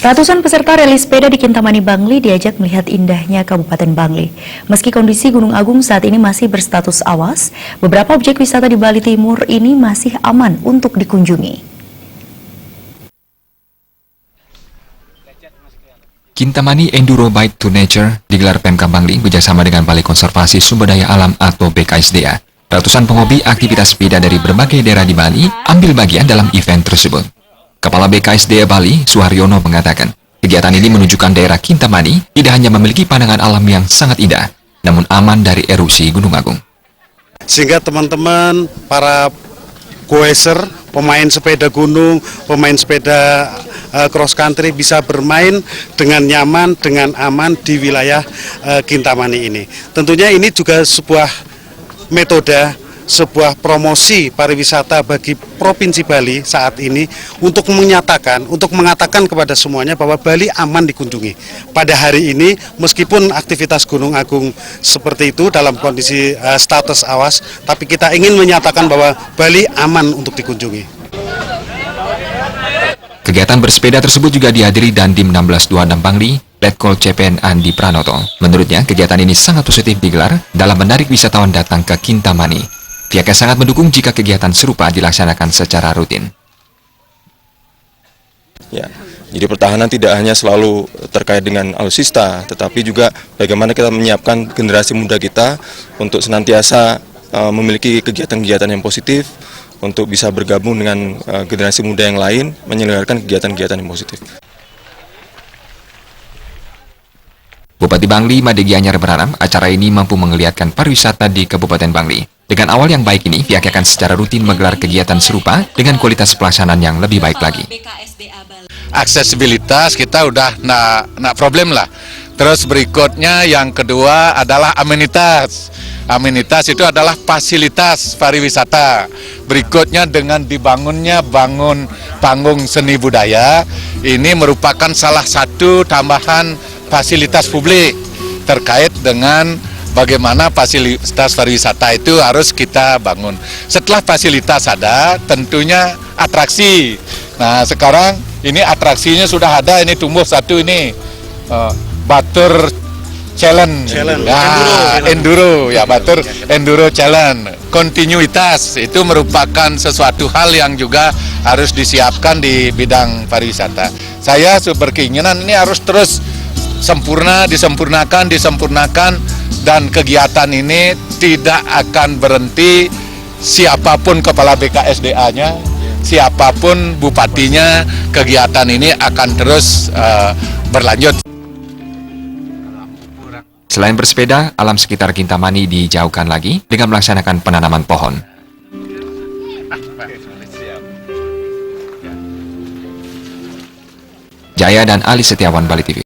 Ratusan peserta rally sepeda di Kintamani, Bangli diajak melihat indahnya Kabupaten Bangli. Meski kondisi Gunung Agung saat ini masih berstatus awas, beberapa objek wisata di Bali Timur ini masih aman untuk dikunjungi. Kintamani Enduro Bike to Nature digelar Pemkab Bangli bekerjasama dengan Balai Konservasi Sumber Daya Alam atau BKSDA. Ratusan penghobi aktivitas sepeda dari berbagai daerah di Bali ambil bagian dalam event tersebut. Kepala BKSDA Bali, Suharyono, mengatakan, kegiatan ini menunjukkan daerah Kintamani tidak hanya memiliki pandangan alam yang sangat indah, namun aman dari erupsi Gunung Agung. Sehingga teman-teman, para goeser, pemain sepeda gunung, pemain sepeda cross country bisa bermain dengan nyaman, dengan aman di wilayah Kintamani ini. Tentunya ini juga sebuah metode, sebuah promosi pariwisata bagi Provinsi Bali saat ini untuk mengatakan kepada semuanya bahwa Bali aman dikunjungi. Pada hari ini, meskipun aktivitas Gunung Agung seperti itu dalam kondisi status awas, tapi kita ingin menyatakan bahwa Bali aman untuk dikunjungi. Kegiatan bersepeda tersebut juga dihadiri Dandim 1626 Bangli, Letkol CPN Andi Pranoto. Menurutnya, kegiatan ini sangat positif digelar dalam menarik wisatawan datang ke Kintamani. Pihaknya sangat mendukung jika kegiatan serupa dilaksanakan secara rutin. Ya, jadi pertahanan tidak hanya selalu terkait dengan alutsista, tetapi juga bagaimana kita menyiapkan generasi muda kita untuk senantiasa memiliki kegiatan-kegiatan yang positif, untuk bisa bergabung dengan generasi muda yang lain, menyelenggarakan kegiatan-kegiatan yang positif. Bupati Bangli, Made Gianyar, berharap acara ini mampu menggeliatkan pariwisata di Kabupaten Bangli. Dengan awal yang baik ini, pihaknya akan secara rutin menggelar kegiatan serupa dengan kualitas pelaksanaan yang lebih baik lagi. Aksesibilitas kita udah nak problem lah. Terus berikutnya yang kedua adalah amenitas. Amenitas itu adalah fasilitas pariwisata. Berikutnya dengan dibangunnya panggung seni budaya, ini merupakan salah satu tambahan fasilitas publik terkait dengan bagaimana fasilitas pariwisata itu harus kita bangun. Setelah fasilitas ada, tentunya atraksi. Nah, sekarang ini atraksinya sudah ada, ini tumbuh satu ini, Batur Challenge. Enduro, ya, Batur Enduro Challenge. Kontinuitas itu merupakan sesuatu hal yang juga harus disiapkan di bidang pariwisata. Saya berkeinginan ini harus terus disempurnakan, dan kegiatan ini tidak akan berhenti. Siapapun kepala BKSDA-nya, siapapun bupatinya, kegiatan ini akan terus berlanjut. Selain bersepeda, alam sekitar Kintamani dijauhkan lagi dengan melaksanakan penanaman pohon. Jaya dan Ali Setiawan, Bali TV.